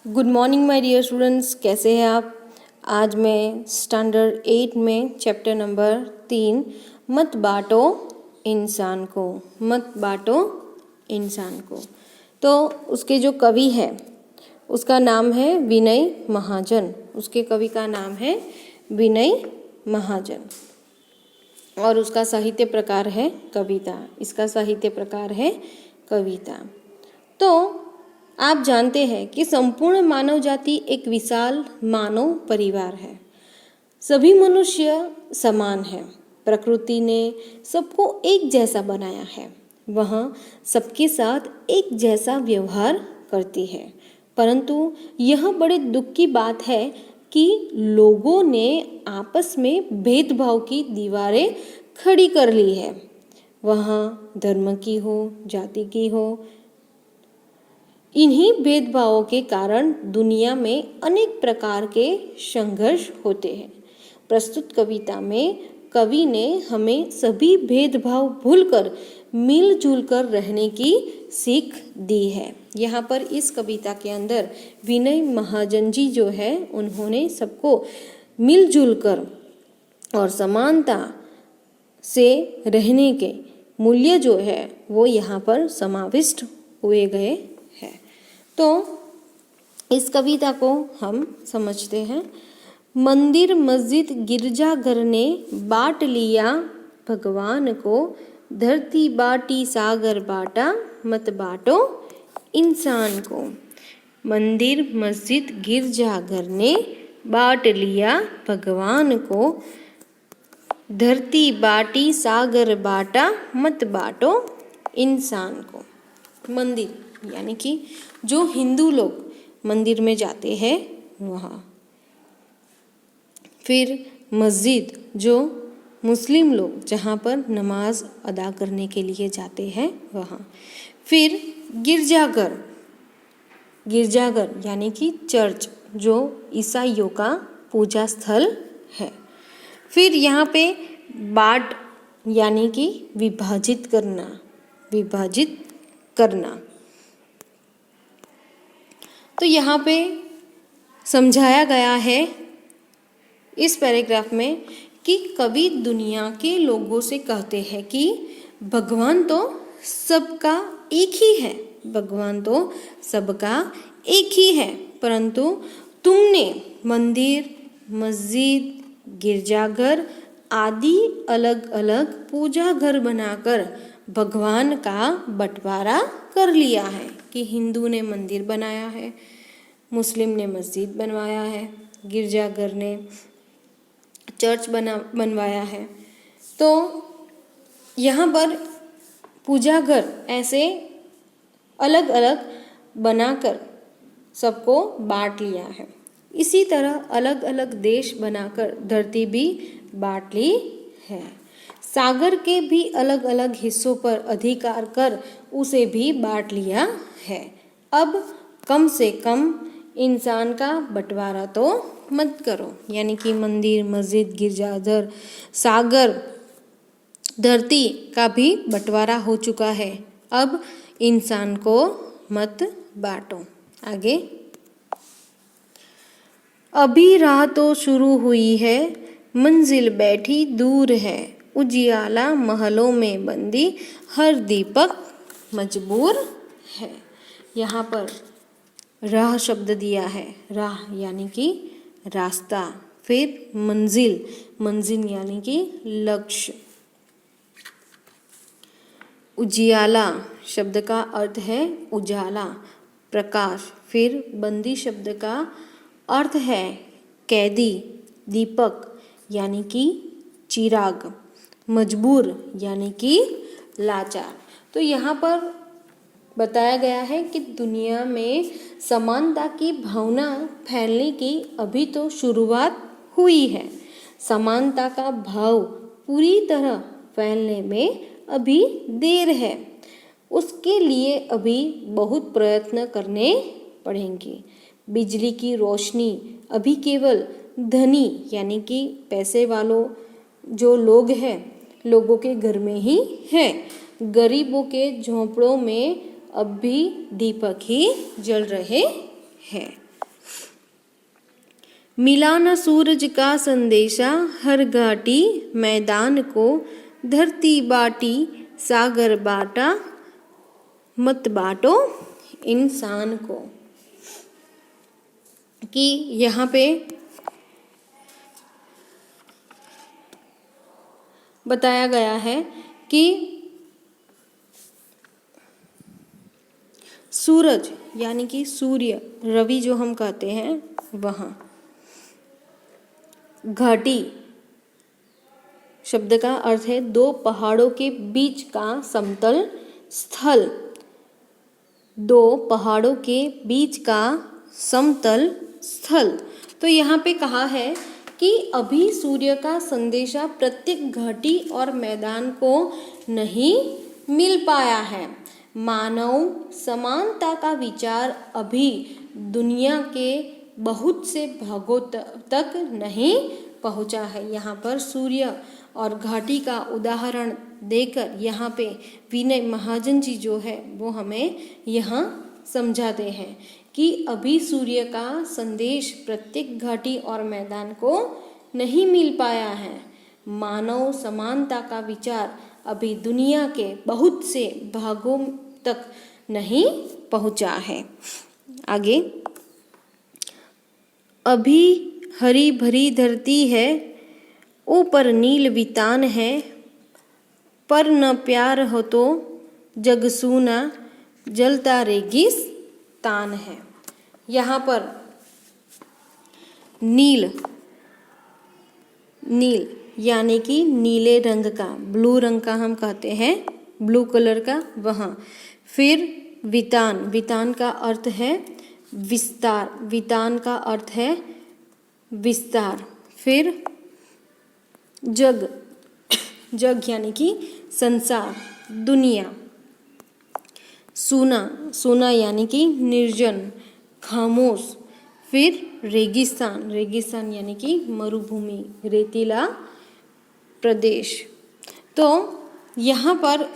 Good morning my dear students, कैसे हैं आप। आज मैं स्टैंडर्ड 8 में चैप्टर नंबर 3 मत बांटो इंसान को, मत बांटो इंसान को। तो उसके जो कवि है उसका नाम है विनय महाजन। उसके कवि का नाम है विनय महाजन और उसका साहित्य प्रकार है कविता। इसका साहित्य प्रकार है कविता। तो आप जानते हैं कि संपूर्ण मानव जाति एक विशाल मानव परिवार है। सभी मनुष्य समान हैं। प्रकृति ने सबको एक जैसा बनाया है। वह सबके साथ एक जैसा व्यवहार करती है, परंतु यह बड़े दुख की बात है कि लोगों ने आपस में भेदभाव की दीवारें खड़ी कर ली है। वह धर्म की हो, जाति की हो। इन्हीं भेदभावों के कारण दुनिया में अनेक प्रकार के संघर्ष होते हैं। प्रस्तुत कविता में कवि ने हमें सभी भेदभाव भूलकर मिलजुल कर रहने की सीख दी है। यहाँ पर इस कविता के अंदर विनय महाजन जी जो है उन्होंने सबको मिलजुल कर और समानता से रहने के मूल्य जो है वो यहाँ पर समाविष्ट हुए गए हैं। तो इस कविता को हम समझते हैं। मंदिर मस्जिद गिरजाघर ने बांट लिया भगवान को, धरती बाटी सागर बाटा, मत बांटो इंसान को। मंदिर मस्जिद गिरजाघर ने बांट लिया भगवान को, धरती बाटी सागर बाटा, मत बांटो इंसान को। मंदिर यानी कि जो हिंदू लोग मंदिर में जाते हैं वहाँ, फिर मस्जिद जो मुस्लिम लोग जहाँ पर नमाज अदा करने के लिए जाते हैं वहाँ, फिर गिरजाघर, गिरजाघर यानी कि चर्च जो ईसाइयों का पूजा स्थल है। फिर यहाँ पे बांट यानी कि विभाजित करना, विभाजित करना। तो यहाँ पे समझाया गया है इस पैराग्राफ में कि कवि दुनिया के लोगों से कहते हैं कि भगवान तो सबका एक ही है, भगवान तो सबका एक ही है, परंतु तुमने मंदिर मस्जिद गिरजाघर आदि अलग अलग पूजा घर बनाकर भगवान का बंटवारा कर लिया है कि हिंदू ने मंदिर बनाया है, मुस्लिम ने मस्जिद बनवाया है, गिरजाघर ने चर्च बनवाया है। तो यहाँ पर पूजा घर ऐसे अलग अलग बनाकर सबको बांट लिया है। इसी तरह अलग अलग देश बनाकर धरती भी बांट ली है। सागर के भी अलग अलग हिस्सों पर अधिकार कर उसे भी बांट लिया है। अब कम से कम इंसान का बंटवारा तो मत करो, यानी कि मंदिर मस्जिद गिरजाघर सागर धरती का भी बंटवारा हो चुका है। अब इंसान को मत बांटो। आगे, अभी राह तो शुरू हुई है, मंजिल बैठी दूर है, उजियाला महलों में बंदी, हर दीपक मजबूर है। यहाँ पर राह शब्द दिया है। राह यानी कि रास्ता, फिर मंजिल, मंजिल यानी कि लक्ष्य। उजियाला शब्द का अर्थ है उजाला, प्रकाश। फिर बंदी शब्द का अर्थ है कैदी, दीपक यानी कि चिराग, मजबूर यानी कि लाचार। तो यहाँ पर बताया गया है कि दुनिया में समानता की भावना फैलने की अभी तो शुरुआत हुई है। समानता का भाव पूरी तरह फैलने में अभी देर है। उसके लिए अभी बहुत प्रयत्न करने पड़ेंगे। बिजली की रोशनी अभी केवल धनी यानी कि पैसे वालों जो लोग हैं लोगों के घर में ही है। गरीबों के झोंपड़ों में अब भी दीपक ही जल रहे हैं। मिला न सूरज का संदेशा, हर घाटी मैदान को, धरती बाटी सागर बाटा, मत बाटो इंसान को। कि यहाँ पे बताया गया है कि सूरज यानी कि सूर्य, रवि जो हम कहते हैं वहाँ, घाटी शब्द का अर्थ है दो पहाड़ों के बीच का समतल स्थल, दो पहाड़ों के बीच का समतल स्थल। तो यहाँ पे कहा है कि अभी सूर्य का संदेशा प्रत्येक घाटी और मैदान को नहीं मिल पाया है। मानव समानता का विचार अभी दुनिया के बहुत से भागों तक नहीं पहुंचा है। यहाँ पर सूर्य और घाटी का उदाहरण देकर यहाँ पे विनय महाजन जी जो है वो हमें यहाँ समझाते हैं कि अभी सूर्य का संदेश प्रत्येक घाटी और मैदान को नहीं मिल पाया है। मानव समानता का विचार अभी दुनिया के बहुत से भागों तक नहीं पहुंचा है। आगे, अभी हरी भरी धरती है, ऊपर नील वितान है, पर न प्यार हो तो जग सूना, जलता रेगिस्तान है। यहाँ पर नील यानी कि नीले रंग का, ब्लू रंग का हम कहते हैं, ब्लू कलर का वहाँ। फिर वितान का अर्थ है विस्तार, वितान का अर्थ है विस्तार। फिर जग यानी कि संसार, दुनिया। सूना यानी कि निर्जन, खामोश। फिर रेगिस्तान यानी कि मरुभूमि, रेतीला प्रदेश। तो यहाँ पर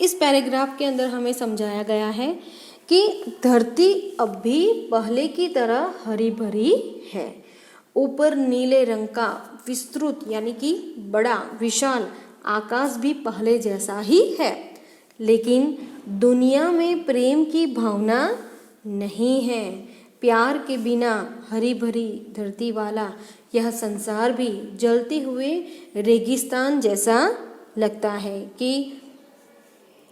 इस पैराग्राफ के अंदर हमें समझाया गया है कि धरती अब भी पहले की तरह हरी भरी है। ऊपर नीले रंग का विस्तृत यानी कि बड़ा विशाल आकाश भी पहले जैसा ही है, लेकिन दुनिया में प्रेम की भावना नहीं है। प्यार के बिना हरी भरी धरती वाला यह संसार भी जलते हुए रेगिस्तान जैसा लगता है। कि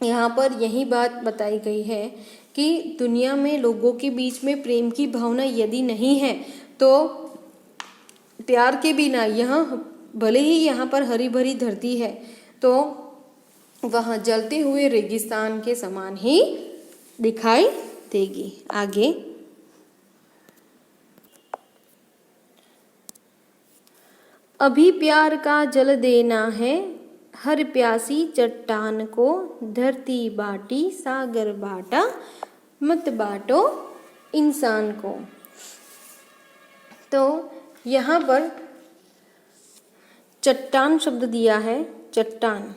यहाँ पर यही बात बताई गई है कि दुनिया में लोगों के बीच में प्रेम की भावना यदि नहीं है तो प्यार के बिना यहाँ भले ही यहाँ पर हरी भरी धरती है तो वह जलते हुए रेगिस्तान के समान ही दिखाई देगी। आगे, अभी प्यार का जल देना है, हर प्यासी चट्टान को, धरती बाटी सागर बाटा, मत बाटो इंसान को। तो यहाँ पर चट्टान शब्द दिया है, चट्टान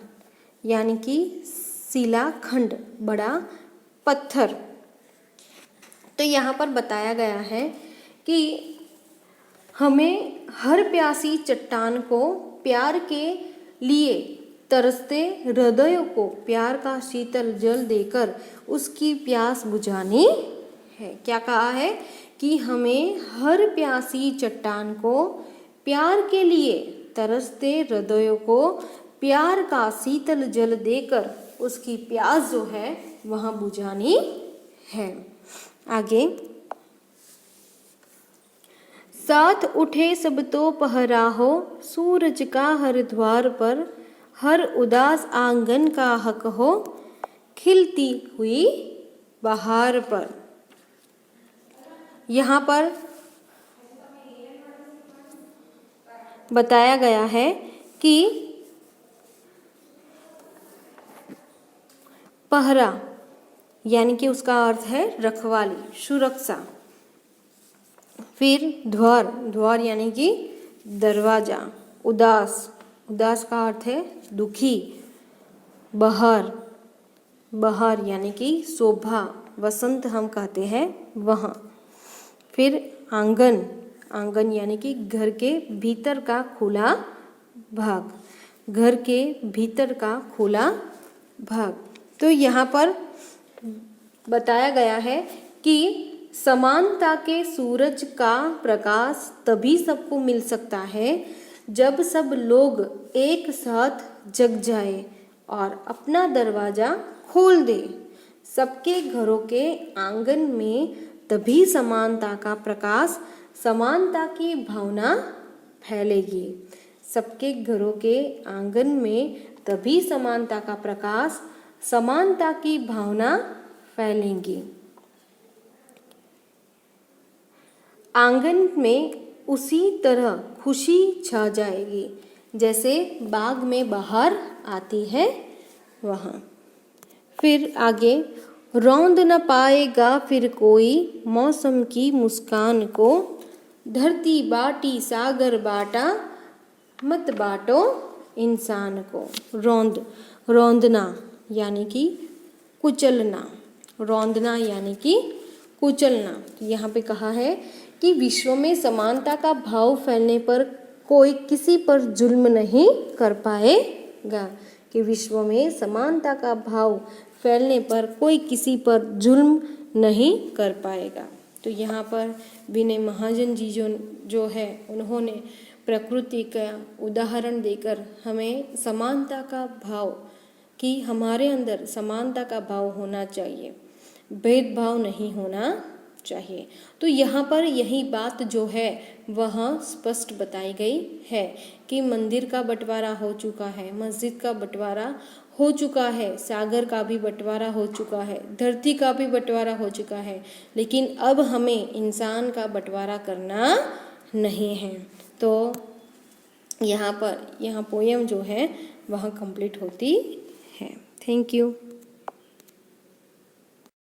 यानी कि शिलाखंड, बड़ा पत्थर। तो यहाँ पर बताया गया है कि हमें हर प्यासी चट्टान को, प्यार के लिए तरसते हृदयों को प्यार का शीतल जल देकर उसकी प्यास बुझानी है। क्या कहा है कि हमें हर प्यासी चट्टान को, प्यार के लिए तरसते हृदयों को प्यार का शीतल जल देकर उसकी प्यास जो है वह बुझानी है। आगे, साथ उठे सब तो पहरा हो, सूरज का हर द्वार पर, हर उदास आंगन का हक हो, खिलती हुई बहार पर। यहाँ पर बताया गया है कि पहरा यानी कि उसका अर्थ है रखवाली, सुरक्षा। फिर द्वार यानी कि दरवाजा। उदास का अर्थ है दुखी। बहार यानी कि शोभा, वसंत हम कहते हैं वहाँ। फिर आंगन यानी कि घर के भीतर का खुला भाग, घर के भीतर का खुला भाग। तो यहाँ पर बताया गया है कि समानता के सूरज का प्रकाश तभी सबको मिल सकता है जब सब लोग एक साथ जग जाए और अपना दरवाजा खोल दे। सबके घरों के आंगन में तभी समानता का प्रकाश, समानता की भावना फैलेगी। सबके घरों के आंगन में तभी समानता का प्रकाश, समानता की भावना फैलेंगी। आंगन में उसी तरह खुशी छा जाएगी जैसे बाग में बाहर आती है वहाँ। फिर आगे, रौंद न पाएगा फिर कोई मौसम की मुस्कान को, धरती बाटी सागर बाटा मत बाटो इंसान को। रौंदना यानी कि कुचलना, रौंदना यानी कि कुचलना। यहाँ पे कहा है कि विश्व में समानता का भाव फैलने पर कोई किसी पर जुल्म नहीं कर पाएगा, कि विश्व में समानता का भाव फैलने पर कोई किसी पर जुल्म नहीं कर पाएगा। तो यहाँ पर विनय महाजन जी जो है उन्होंने प्रकृति का उदाहरण देकर हमें समानता का भाव, कि हमारे अंदर समानता का भाव होना चाहिए, भेदभाव नहीं होना चाहिए। तो यहाँ पर यही बात जो है वह स्पष्ट बताई गई है कि मंदिर का बंटवारा हो चुका है, मस्जिद का बंटवारा हो चुका है, सागर का भी बंटवारा हो चुका है, धरती का भी बंटवारा हो चुका है, लेकिन अब हमें इंसान का बंटवारा करना नहीं है। तो यहाँ पोयम जो है वह कंप्लीट होती है। Thank you.